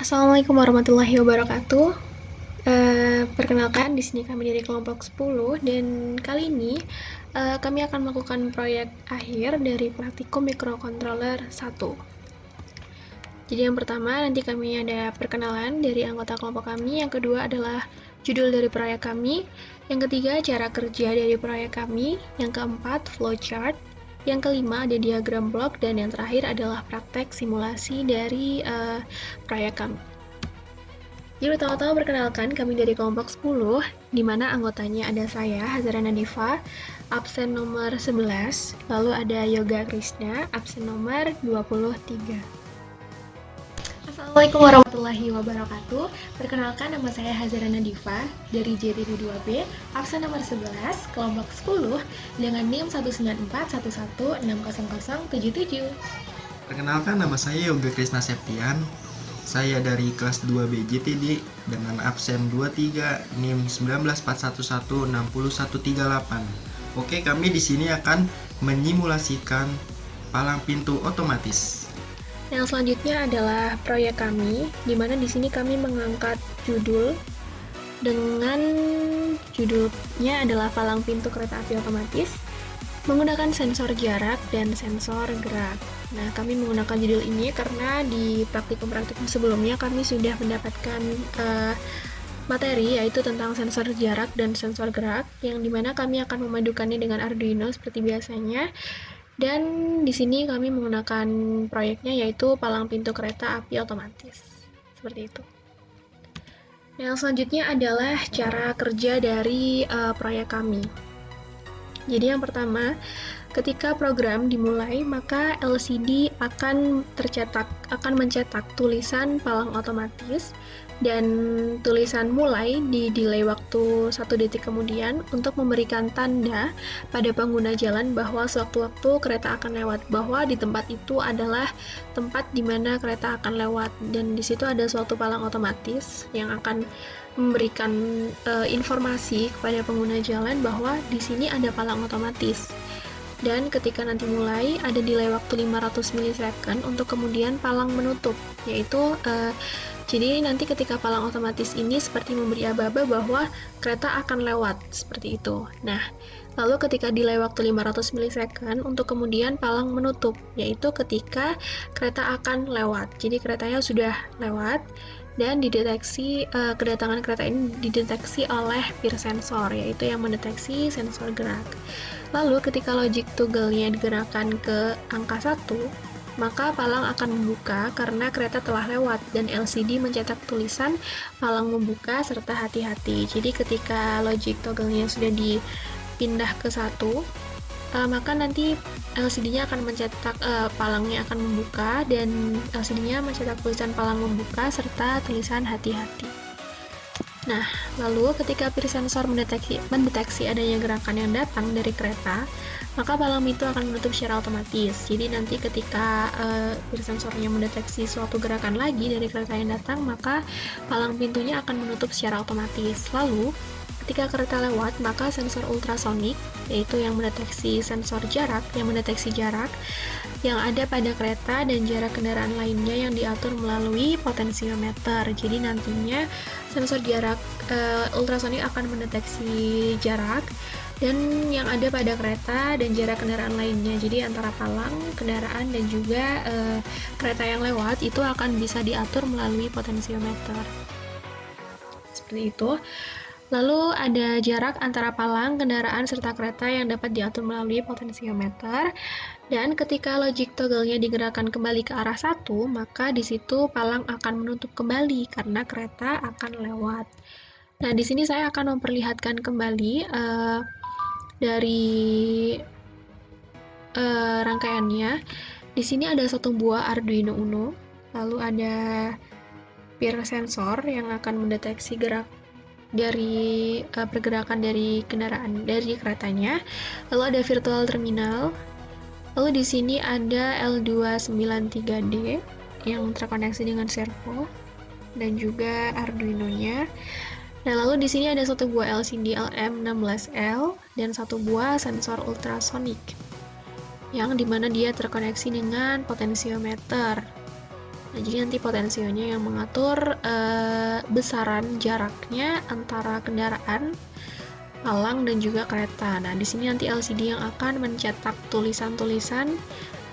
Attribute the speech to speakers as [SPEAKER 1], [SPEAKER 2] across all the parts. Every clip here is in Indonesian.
[SPEAKER 1] Assalamualaikum warahmatullahi wabarakatuh. Perkenalkan, di sini kami dari kelompok 10 dan kali ini kami akan melakukan proyek akhir dari praktikum microcontroller 1. Jadi yang pertama nanti kami ada perkenalan dari anggota kelompok kami, yang kedua adalah judul dari proyek kami, yang ketiga cara kerja dari proyek kami, yang keempat flowchart, yang kelima ada diagram blok, dan yang terakhir adalah praktek simulasi dari proyek kami. Jadi pertama-tama perkenalkan, kami dari kelompok 10, di mana anggotanya ada saya, Hazara Nadifa, absen nomor 11, lalu ada Yoga Krishna, absen nomor 23. Assalamualaikum warahmatullahi wabarakatuh. Perkenalkan, nama saya Hazara Nadifa dari JTB2B, absen nomor 11, kelompok 10, dengan NIM 19411600077.
[SPEAKER 2] Perkenalkan, nama saya Yoga Krishna Septian. Saya dari kelas 2B JTD dengan absen 23 NIM 19411601138. Oke, kami di sini akan menyimulasikan palang pintu otomatis.
[SPEAKER 1] Yang selanjutnya adalah proyek kami, di mana di sini kami mengangkat judul dengan judulnya adalah palang pintu kereta api otomatis menggunakan sensor jarak dan sensor gerak. Nah, kami menggunakan judul ini karena di praktikum-praktikum sebelumnya kami sudah mendapatkan materi yaitu tentang sensor jarak dan sensor gerak, yang dimana kami akan memadukannya dengan Arduino seperti biasanya. Dan di sini kami menggunakan proyeknya yaitu palang pintu kereta api otomatis. Seperti itu. Yang selanjutnya adalah cara kerja dari proyek kami. Jadi yang pertama, ketika program dimulai, maka LCD akan mencetak tulisan palang otomatis dan tulisan mulai di delay waktu 1 detik kemudian untuk memberikan tanda pada pengguna jalan bahwa sewaktu-waktu kereta akan lewat, bahwa di tempat itu adalah tempat di mana kereta akan lewat, dan di situ ada suatu palang otomatis yang akan memberikan informasi kepada pengguna jalan bahwa di sini ada palang otomatis. Dan ketika nanti mulai ada delay waktu 500 milisecond untuk kemudian palang menutup, yaitu jadi nanti ketika palang otomatis ini seperti memberi aba-aba bahwa kereta akan lewat, seperti itu. Nah, lalu ketika delay waktu 500 milisecond untuk kemudian palang menutup, yaitu ketika kereta akan lewat. Jadi keretanya sudah lewat dan dideteksi, kedatangan kereta ini dideteksi oleh peer sensor, yaitu yang mendeteksi sensor gerak. Lalu ketika logic toggle-nya digerakkan ke angka 1, maka palang akan membuka karena kereta telah lewat, dan LCD mencetak tulisan palang membuka serta hati-hati. Jadi ketika logic toggle-nya sudah dipindah ke 1, maka nanti LCD-nya akan mencetak palangnya akan membuka, dan LCD-nya mencetak tulisan palang membuka serta tulisan hati-hati. Nah, lalu ketika peer sensor mendeteksi adanya gerakan yang datang dari kereta, maka palang itu akan menutup secara otomatis. Jadi nanti ketika peer sensornya mendeteksi suatu gerakan lagi dari kereta yang datang, maka palang pintunya akan menutup secara otomatis. Lalu ketika kereta lewat, maka sensor ultrasonik, yaitu yang mendeteksi sensor jarak, yang mendeteksi jarak yang ada pada kereta dan jarak kendaraan lainnya yang diatur melalui potensiometer. Jadi nantinya sensor jarak ultrasonik akan mendeteksi jarak dan yang ada pada kereta dan jarak kendaraan lainnya. Jadi antara palang, kendaraan, dan juga kereta yang lewat itu akan bisa diatur melalui potensiometer. Seperti itu. Lalu ada jarak antara palang, kendaraan, serta kereta yang dapat diatur melalui potensiometer. Dan ketika logic toggle-nya digerakkan kembali ke arah 1, maka di situ palang akan menutup kembali karena kereta akan lewat. Nah, di sini saya akan memperlihatkan kembali dari rangkaiannya. Di sini ada satu buah Arduino Uno, lalu ada peer sensor yang akan mendeteksi gerak dari pergerakan dari kendaraan dari keretanya. Lalu ada virtual terminal. Lalu di sini ada L293D yang terkoneksi dengan servo dan juga Arduino-nya. Nah, lalu di sini ada satu buah LCD LM16L dan satu buah sensor ultrasonik yang dimana dia terkoneksi dengan potensiometer. Nah, jadi nanti potensionya yang mengatur besaran jaraknya antara kendaraan, palang, dan juga kereta. Nah, di sini nanti LCD yang akan mencetak tulisan-tulisan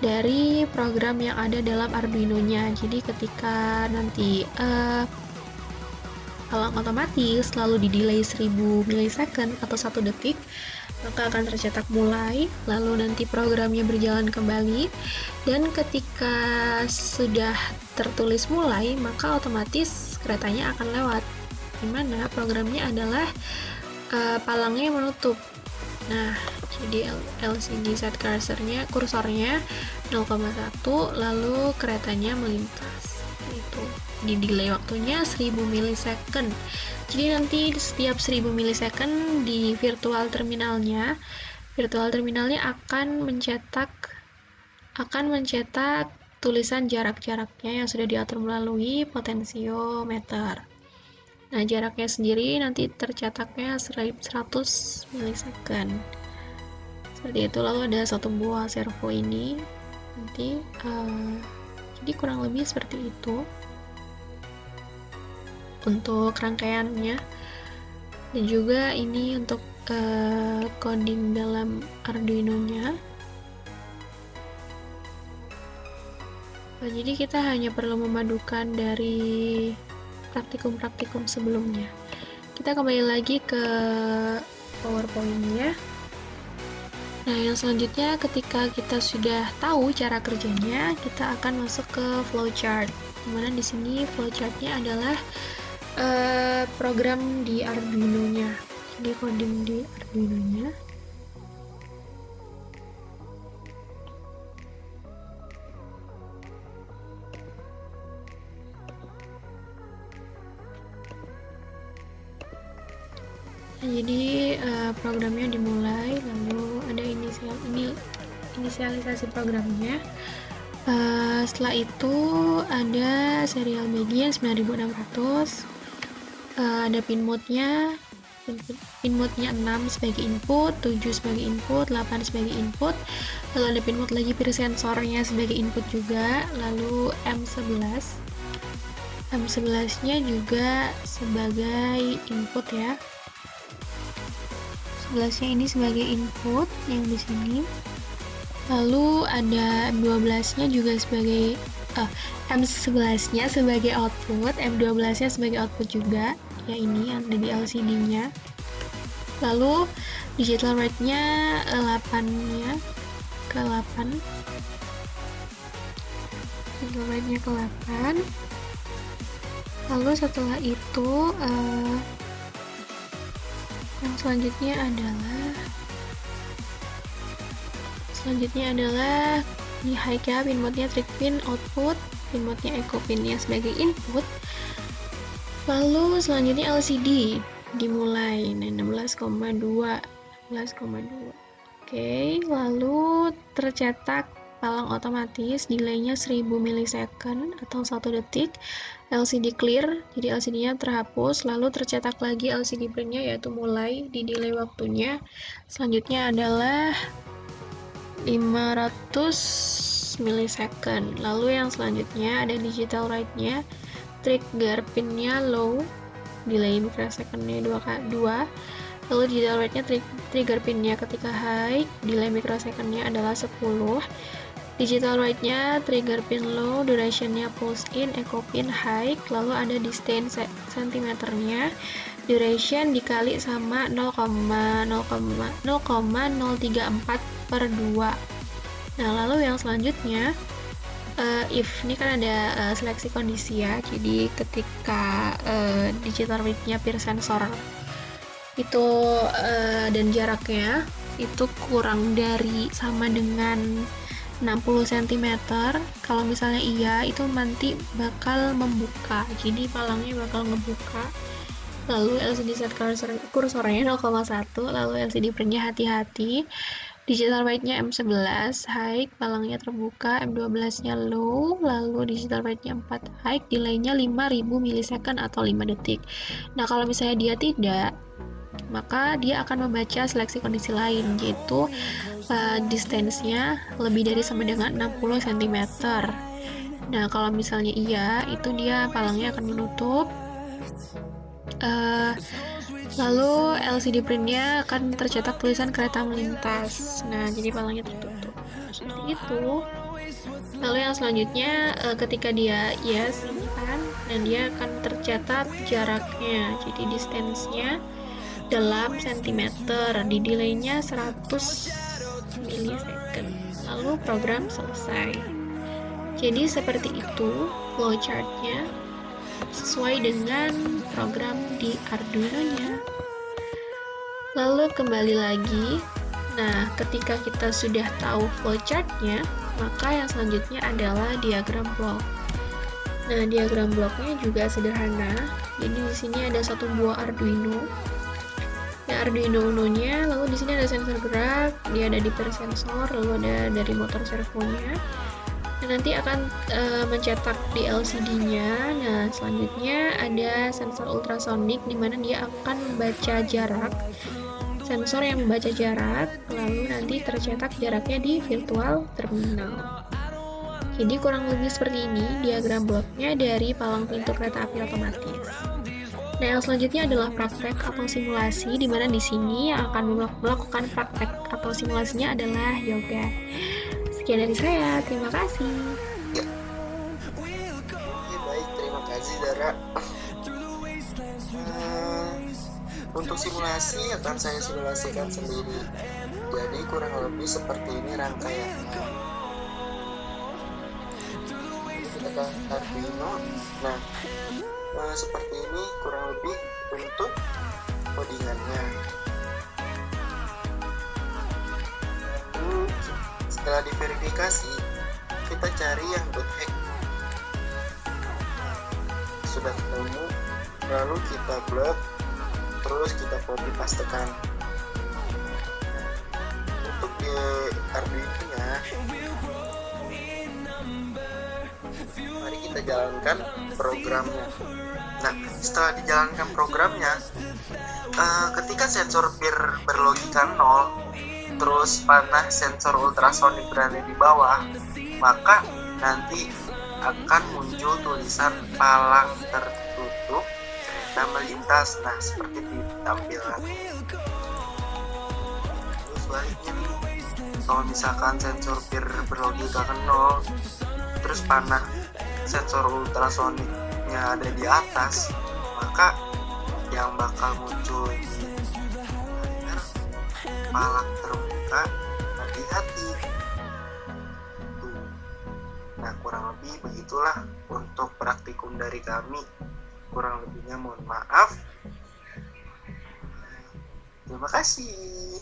[SPEAKER 1] dari program yang ada dalam Arduino-nya. Jadi ketika nanti palang otomatis lalu di delay 1000 milisecond atau 1 detik, maka akan tercetak mulai, lalu nanti programnya berjalan kembali, dan ketika sudah tertulis mulai, maka otomatis keretanya akan lewat, dimana programnya adalah palangnya menutup. Nah, jadi LCD set kursornya 0,1, lalu keretanya melintas. Itu di delay waktunya 1000 milisecond. Jadi nanti setiap 1000 milisecond di virtual terminalnya akan mencetak tulisan jarak-jaraknya yang sudah diatur melalui potensiometer. Nah, jaraknya sendiri nanti tercetaknya 100 milisecond. Seperti itu. Lalu ada satu buah servo ini nanti jadi kurang lebih seperti itu untuk rangkaiannya, dan juga ini untuk coding dalam Arduino-nya. Nah, jadi kita hanya perlu memadukan dari praktikum-praktikum sebelumnya. Kita kembali lagi ke PowerPoint-nya. Nah, yang selanjutnya ketika kita sudah tahu cara kerjanya, kita akan masuk ke flowchart. Dimana di sini flowchart-nya adalah program di Arduino-nya. Jadi coding di Arduino-nya. Nah, jadi programnya dimulai, lalu ada inisialisasi programnya. Setelah itu ada serial bagian 9600, ada pin mode-nya 6 sebagai input, 7 sebagai input, 8 sebagai input, lalu ada pin mode lagi sensornya sebagai input juga, lalu M11 nya juga sebagai input ya. 11 nya ini sebagai input yang di sini. Lalu ada M12 nya juga sebagai M11 nya sebagai output, M12 nya sebagai output juga ya, ini yang ada di LCD nya. Lalu digital rate nya 8 nya ke 8, digital rate nya ke 8. Lalu setelah itu yang selanjutnya adalah di high ya, pin mode-nya trick pin output, pin mode-nya echo pin-nya sebagai input. Lalu selanjutnya LCD dimulai 16,2. Oke, lalu tercetak palang otomatis, delay-nya 1000 milisecond atau 1 detik. LCD clear, jadi LCD-nya terhapus, lalu tercetak lagi LCD print-nya yaitu mulai di delay waktunya. Selanjutnya adalah 500 milisecond. Lalu yang selanjutnya ada digital write-nya, trigger pin-nya low, delay microsecond-nya 2. Lalu digital write-nya trigger pin-nya ketika high, delay microsecond-nya adalah 10. Digital write-nya trigger pin low, duration-nya pulse in, echo pin high, lalu ada distance cm-nya, duration dikali sama 0,034/2. Nah, lalu yang selanjutnya if ini kan ada seleksi kondisi ya, jadi ketika digital rate-nya per sensor itu dan jaraknya itu kurang dari sama dengan 60 cm, kalau misalnya iya itu nanti bakal membuka, jadi palangnya bakal ngebuka. Lalu LCD set kursornya 0,1, lalu LCD print-nya hati-hati, digital rate-nya M11 high, palangnya terbuka, M12 nya low, lalu digital rate-nya 4 high, delay-nya 5000 milisecond atau 5 detik. Nah, kalau misalnya dia tidak, maka dia akan membaca seleksi kondisi lain, yaitu distance-nya lebih dari sama dengan 60 cm. Nah, kalau misalnya iya, itu dia palangnya akan menutup. Eh, Lalu LCD printnya akan tercetak tulisan kereta melintas. Nah, jadi palangnya tertutup. Seperti itu. Lalu yang selanjutnya, ketika dia yes ini kan, dan dia akan tercatat jaraknya. Jadi distance-nya dalam sentimeter, di delay-nya 100 milisecond. Lalu program selesai. Jadi seperti itu flowchart-nya sesuai dengan program di Arduino-nya. Lalu kembali lagi, nah ketika kita sudah tahu flowchart-nya, maka yang selanjutnya adalah diagram blok. Nah, diagram bloknya juga sederhana. Jadi di sini ada satu buah Arduino. Ya, Arduino Uno-nya, lalu di sini ada sensor gerak, dia ada diper sensor, lalu ada dari motor servonya. Dan nanti akan mencetak di LCD-nya. Nah, selanjutnya ada sensor ultrasonik di mana dia akan membaca jarak. Sensor yang membaca jarak, lalu nanti tercetak jaraknya di virtual terminal. Jadi kurang lebih seperti ini diagram bloknya dari palang pintu kereta api otomatis. Nah, yang selanjutnya adalah praktek atau simulasi, di mana di sini yang akan melakukan praktek atau simulasinya adalah yoga. Sekian dari saya, terima kasih.
[SPEAKER 3] Oke, baik, terima kasih Dara. Untuk simulasi akan saya simulasikan sendiri. Jadi kurang lebih seperti ini rangkaiannya. Kita Arduino. Nah, seperti ini kurang lebih untuk codingannya. Lalu setelah diverifikasi, kita cari yang .hack. Sudah ketemu, lalu kita blok, terus kita copy pastekan. Untuk di Arduino-nya, mari kita jalankan programnya. Nah, setelah dijalankan programnya, ketika sensor berlogika 0, terus panah sensor ultrasonik berada di bawah, maka nanti akan muncul tulisan palang tertutup kereta melintas. Nah, seperti di tampilan. Terus sebaliknya nih, kalau misalkan sensor berlogika 0, terus panah sensor ultrasoniknya ada di atas, maka yang bakal muncul di layar palang terbuka, hati-hati. Nah, kurang lebih begitulah untuk praktikum dari kami. Kurang lebihnya mohon maaf. Terima kasih.